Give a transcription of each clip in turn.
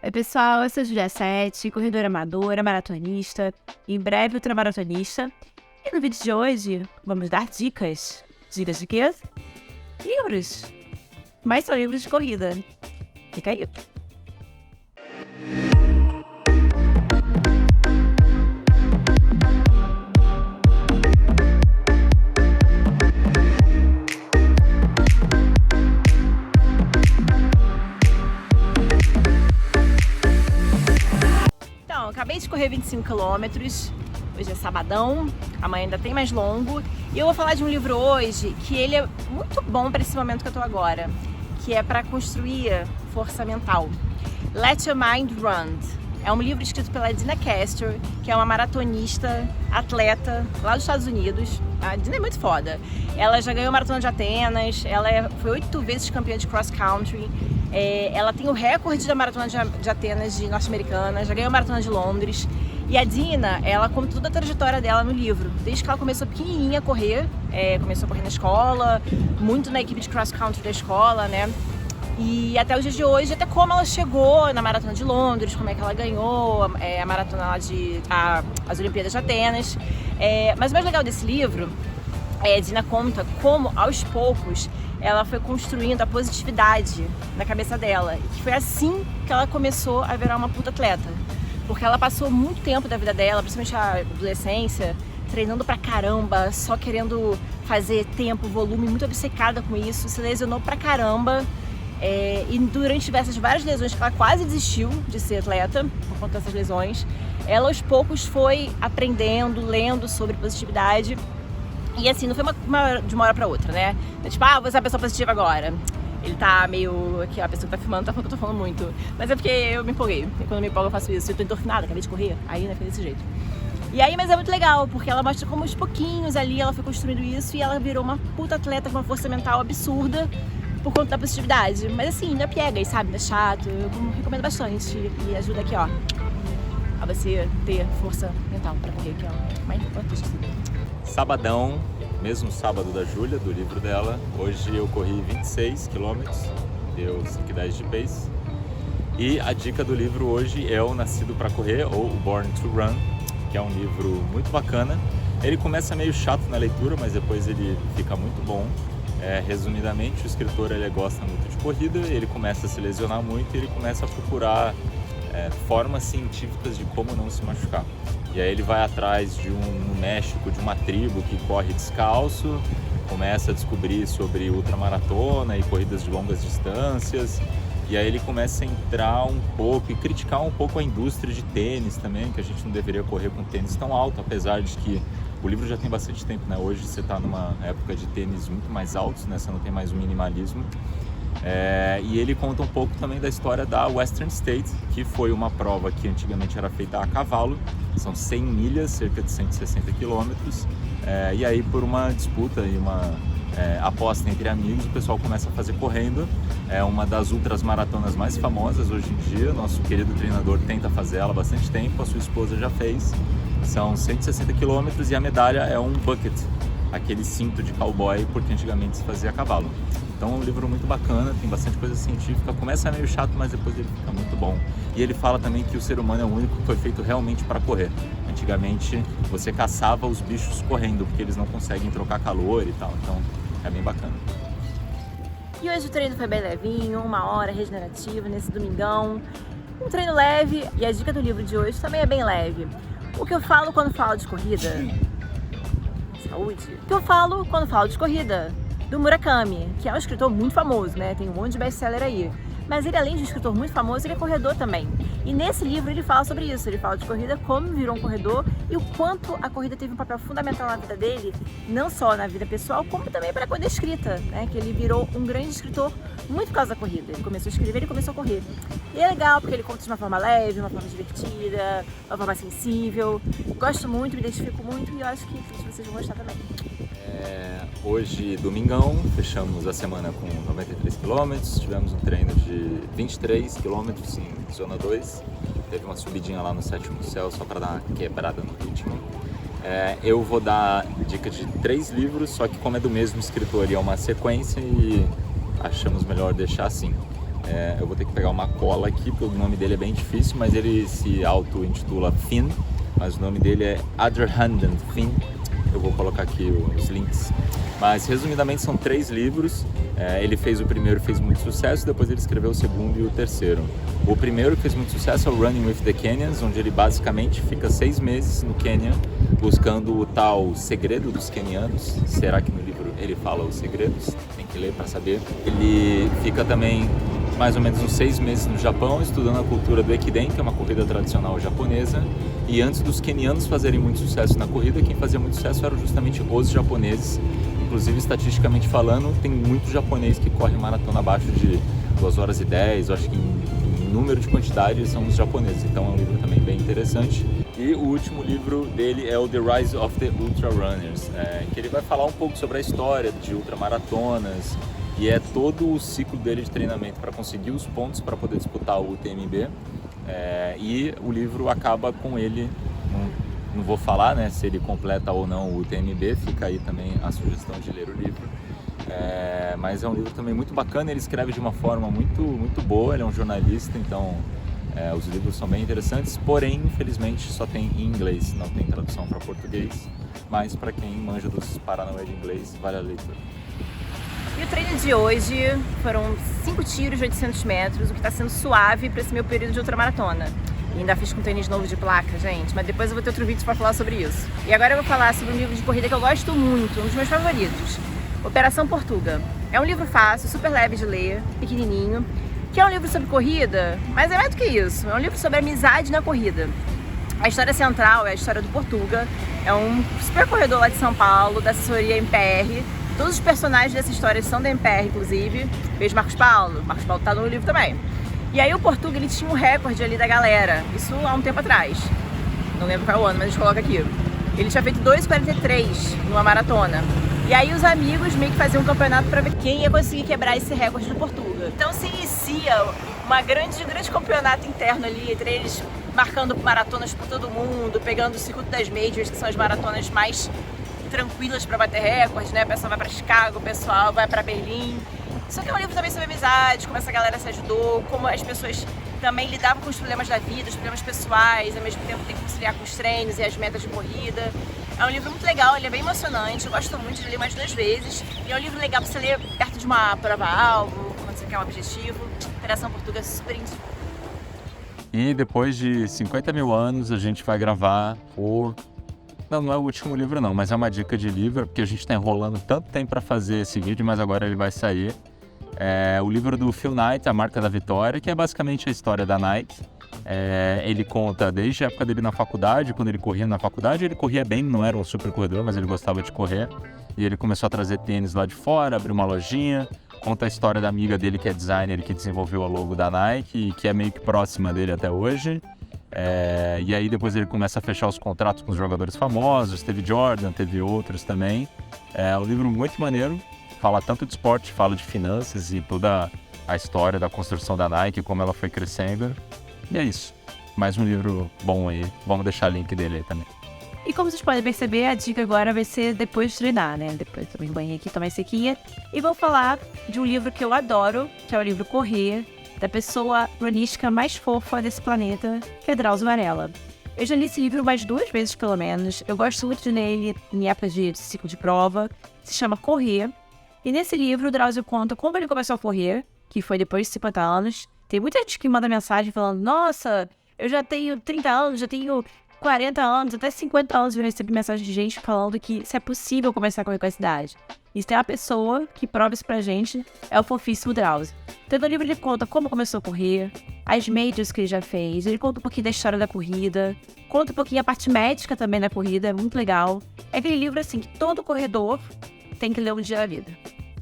Oi, pessoal, eu sou a Julia Sete, corredora amadora, maratonista, em breve ultramaratonista. E no vídeo de hoje, vamos dar dicas. Dicas de quê? Livros. Mas são livros de corrida. Fica aí. Então, acabei de correr 25 km, hoje é sabadão, amanhã ainda tem mais longo. E eu vou falar de um livro hoje que ele é muito bom para esse momento que eu tô agora, que é para construir força mental. Let Your Mind Run. É um livro escrito pela Dina Castor, que é uma maratonista, atleta lá dos Estados Unidos. A Dina é muito foda. Ela já ganhou a Maratona de Atenas, ela foi 8 vezes campeã de cross country. Ela tem o recorde da Maratona de Atenas de norte-americana, já ganhou a Maratona de Londres. E a Dina, ela conta toda a trajetória dela no livro, desde que ela começou pequenininha a correr, começou a correr na escola, muito na equipe de cross country da escola, né? E até os dias de hoje, até como ela chegou na Maratona de Londres, como é que ela ganhou a maratona lá as Olimpíadas de Atenas. Mas o mais legal desse livro, a Dina conta como, aos poucos, ela foi construindo a positividade na cabeça dela. E que foi assim que ela começou a virar uma puta atleta. Porque ela passou muito tempo da vida dela, principalmente a adolescência, treinando pra caramba, só querendo fazer tempo, volume, muito obcecada com isso, se lesionou pra caramba. E durante essas várias lesões, que ela quase desistiu de ser atleta por conta dessas lesões, ela aos poucos foi aprendendo, lendo sobre positividade. E assim, não foi de uma hora pra outra, né? Tipo, vou ser a pessoa positiva agora. Ele tá meio... Aqui, a pessoa que tá filmando tá falando que eu tô falando muito. Mas é porque eu me empolguei. E quando eu me empolgo eu faço isso. Eu tô endorfinada, acabei de correr. Aí, né, foi desse jeito. E aí, mas é muito legal, porque ela mostra como aos pouquinhos ali ela foi construindo isso e ela virou uma puta atleta com uma força mental absurda por conta da positividade. Mas assim, não é piegas, sabe? Não é chato. Eu recomendo bastante. E ajuda aqui, ó, a você ter força mental pra correr, que é o mais importante. Sabadão, mesmo sábado da Júlia, do livro dela. Hoje eu corri 26 km, deu 5,10 de pace. E a dica do livro hoje é o Nascido para Correr, ou o Born to Run, que é um livro muito bacana. Ele começa meio chato na leitura, mas depois ele fica muito bom. Resumidamente, o escritor ele gosta muito de corrida, ele começa a se lesionar muito e ele começa a procurar formas científicas de como não se machucar. E aí ele vai atrás no México, de uma tribo que corre descalço, começa a descobrir sobre ultramaratona e corridas de longas distâncias, e aí ele começa a entrar um pouco e criticar um pouco a indústria de tênis também, que a gente não deveria correr com tênis tão alto, apesar de que o livro já tem bastante tempo, né? Hoje você está numa época de tênis muito mais altos, né? Você não tem mais o minimalismo. E ele conta um pouco também da história da Western States, que foi uma prova que antigamente era feita a cavalo, são 100 milhas, cerca de 160 quilômetros, e aí por uma disputa e uma aposta entre amigos, o pessoal começa a fazer correndo. É uma das ultras maratonas mais famosas hoje em dia, nosso querido treinador tenta fazer ela há bastante tempo, a sua esposa já fez, são 160 quilômetros e a medalha é um bucket, aquele cinto de cowboy, porque antigamente se fazia a cavalo. Então é um livro muito bacana, tem bastante coisa científica, começa meio chato, mas depois ele fica muito bom. E ele fala também que o ser humano é o único que foi feito realmente para correr. Antigamente você caçava os bichos correndo, porque eles não conseguem trocar calor e tal, então é bem bacana. E hoje o treino foi bem levinho, 1 hora regenerativa nesse domingão. Um treino leve, e a dica do livro de hoje também é bem leve. O que eu falo quando falo de corrida? Saúde. O que eu falo quando falo de corrida? Do Murakami, que é um escritor muito famoso, né? Tem um monte de best-seller aí. Mas ele, além de um escritor muito famoso, ele é corredor também. E nesse livro ele fala sobre isso, ele fala de corrida, como virou um corredor e o quanto a corrida teve um papel fundamental na vida dele, não só na vida pessoal, como também para a corrida escrita, né? Que ele virou um grande escritor muito por causa da corrida. Ele começou a escrever e começou a correr. E é legal porque ele conta de uma forma leve, uma forma divertida, uma forma sensível. Gosto muito, me identifico muito e eu acho que vocês vão gostar também. Hoje, domingão, fechamos a semana com 93 km, tivemos um treino de 23 km em zona 2, teve uma subidinha lá no 7º céu só para dar uma quebrada no ritmo. Eu vou dar dica de 3 livros, só que como é do mesmo escritor e é uma sequência, e achamos melhor deixar assim. Eu vou ter que pegar uma cola aqui, porque o nome dele é bem difícil, mas ele se auto-intitula Finn, mas o nome dele é Adderhanden Finn. Eu vou colocar aqui os links. Mas, resumidamente, são 3 livros. Ele fez o primeiro, fez muito sucesso, depois ele escreveu o segundo e o terceiro. O primeiro que fez muito sucesso é o Running with the Kenyans, onde ele basicamente fica 6 meses no Quênia, buscando o tal segredo dos quenianos. Será que no livro ele fala os segredos? Tem que ler para saber. Ele fica também mais ou menos uns 6 meses no Japão, estudando a cultura do Ekiden, que é uma corrida tradicional japonesa. E antes dos quenianos fazerem muito sucesso na corrida, quem fazia muito sucesso eram justamente os japoneses. Inclusive, estatisticamente falando, tem muito japonês que corre maratona abaixo de 2 horas e 10, eu acho que em número de quantidade são os japoneses. Então é um livro também bem interessante. E o último livro dele é o The Rise of the Ultra Runners, que ele vai falar um pouco sobre a história de ultramaratonas, e é todo o ciclo dele de treinamento para conseguir os pontos para poder disputar o UTMB. E o livro acaba com ele, não vou falar, né, se ele completa ou não o UTMB, fica aí também a sugestão de ler o livro. Mas é um livro também muito bacana, ele escreve de uma forma muito boa, ele é um jornalista, então os livros são bem interessantes, porém, infelizmente, só tem em inglês, não tem tradução para português, mas para quem manja dos paranauê de inglês, vale a leitura. E o treino de hoje foram 5 tiros de 800 metros, o que está sendo suave para esse meu período de ultramaratona. E ainda fiz com tênis novo de placa, gente, mas depois eu vou ter outro vídeo para falar sobre isso. E agora eu vou falar sobre um livro de corrida que eu gosto muito, um dos meus favoritos, Operação Portuga. É um livro fácil, super leve de ler, pequenininho, que é um livro sobre corrida, mas é mais do que isso, é um livro sobre amizade na corrida. A história central é a história do Portuga, é um super corredor lá de São Paulo, da assessoria MPR. Todos os personagens dessa história são da MPR, inclusive. Beijo, Marcos Paulo tá no livro também. E aí o Portuga, ele tinha um recorde ali da galera, isso há um tempo atrás. Não lembro qual é o ano, mas a gente coloca aqui. Ele tinha feito 2,43 numa maratona. E aí os amigos meio que faziam um campeonato para ver quem ia conseguir quebrar esse recorde do Portuga. Então se inicia um grande campeonato interno ali, entre eles marcando maratonas por todo mundo, pegando o circuito das majors, que são as maratonas mais tranquilas para bater recordes, né? O pessoal vai para Chicago, o pessoal vai para Berlim. Só que é um livro também sobre amizade, como essa galera se ajudou, como as pessoas também lidavam com os problemas da vida, os problemas pessoais, ao mesmo tempo tem que conciliar com os treinos e as metas de corrida. É um livro muito legal, ele é bem emocionante, eu gosto muito de ler mais 2 vezes. E é um livro legal para você ler perto de uma prova-alvo, quando você quer um objetivo. Operação Portuga super indico. E depois de 50 mil anos, a gente vai gravar o... Não é o último livro não, mas é uma dica de livro, porque a gente está enrolando tanto tempo para fazer esse vídeo, mas agora ele vai sair. É o livro do Phil Knight, A Marca da Vitória, que é basicamente a história da Nike. Ele conta desde a época dele na faculdade, quando ele corria na faculdade, ele corria bem, não era um super corredor, mas ele gostava de correr. E ele começou a trazer tênis lá de fora, abriu uma lojinha, conta a história da amiga dele que é designer, que desenvolveu a logo da Nike, e que é meio que próxima dele até hoje. E aí depois ele começa a fechar os contratos com os jogadores famosos, teve Jordan, teve outros também. É um livro muito maneiro, fala tanto de esporte, fala de finanças e toda a história da construção da Nike, como ela foi crescendo. E é isso, mais um livro bom aí, vamos deixar o link dele aí também. E como vocês podem perceber, a dica agora vai ser depois de treinar, né? Depois eu tomei banho aqui, tomei sequinha. E vou falar de um livro que eu adoro, que é o livro Correr, da pessoa runística mais fofa desse planeta, que é Drauzio Varela. Eu já li esse livro mais 2 vezes, pelo menos. Eu gosto muito de ler ele em épocas de ciclo de prova. Se chama Correr. E nesse livro, o Drauzio conta como ele começou a correr, que foi depois de 50 anos. Tem muita gente que manda mensagem falando: nossa, eu já tenho 30 anos, já tenho 40 anos, até 50 anos. Eu recebi mensagem de gente falando que isso é possível começar a correr com essa idade. E se tem uma pessoa que prova isso pra gente, é o fofíssimo Drauzio. Então no livro ele conta como começou a correr, as majors que ele já fez, ele conta um pouquinho da história da corrida, conta um pouquinho a parte médica também da corrida, é muito legal. É aquele livro assim que todo corredor tem que ler um dia na vida.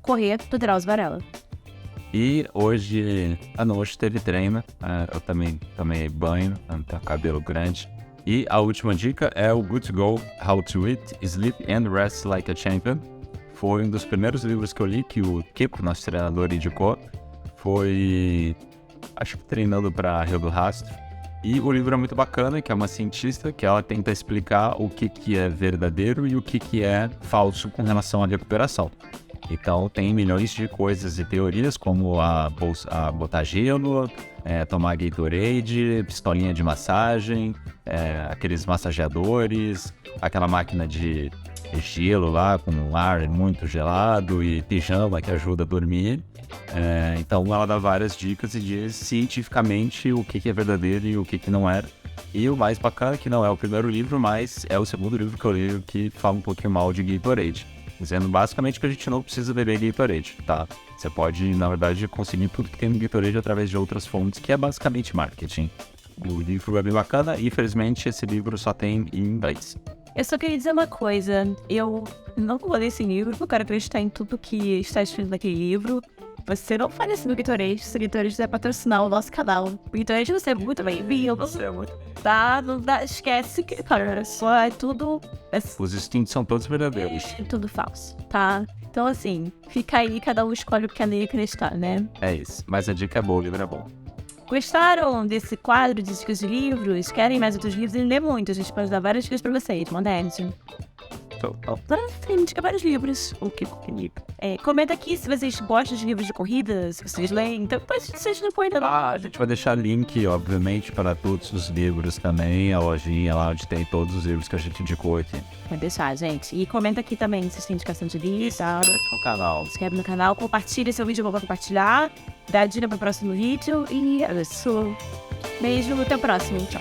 Correr, do Drauzio Varela. E hoje à noite teve treino, eu também tomei banho, tenho cabelo grande. E a última dica é o Good to Go, How to Eat, Sleep and Rest Like a Champion. Foi um dos primeiros livros que eu li, que o Kiko, nosso treinador, indicou. Foi, acho que treinando para Rio do Rastro. E o livro é muito bacana, que é uma cientista, que ela tenta explicar o que é verdadeiro e o que é falso com relação à recuperação. Então tem milhões de coisas e teorias, como a botar gelo, tomar Gatorade, pistolinha de massagem, aqueles massageadores, aquela máquina de gelo lá com um ar muito gelado e pijama que ajuda a dormir. Então ela dá várias dicas e diz cientificamente o que é verdadeiro e o que não é. E o mais bacana é que não é o primeiro livro, mas é o segundo livro que eu leio que fala um pouquinho mal de Gatorade. Dizendo basicamente que a gente não precisa beber Gatorade, tá? Você pode, na verdade, conseguir tudo que tem no Gatorade através de outras fontes, que é basicamente marketing. O livro é bem bacana e, infelizmente, esse livro só tem em inglês. Eu só queria dizer uma coisa. Eu não vou ler esse livro, eu quero acreditar em tudo que está escrito naquele livro. Você não fale assim no Gatorade, se o Gatorade quiser patrocinar o nosso canal. O Gatorade você é muito bem-vindo. Você é muito tá? Não dá, esquece que, cara, só é tudo... Os instintos são todos verdadeiros. É tudo falso, tá? Então, assim, fica aí, cada um escolhe o que quer ler e acreditar, né? É isso. Mas a dica é boa, o livro é bom. Gostaram desse quadro de dicas de livros? Querem mais outros livros? Ele lê muito, a gente pode dar várias dicas pra vocês, Modésio. Tem indica vários livros. O que livro? Comenta aqui se vocês gostam de livros de corrida, se vocês leem. Então, depois vocês não põem nada. A gente vai deixar link, obviamente, para todos os livros também. A lojinha lá onde tem todos os livros que a gente indicou aqui. Vai deixar, gente. E comenta aqui também se vocês têm indicação de livro, tá? No canal. Se inscreve no canal, compartilha esse vídeo pra compartilhar. Dá dica pro próximo vídeo. E é isso. Beijo, até o próximo. Tchau.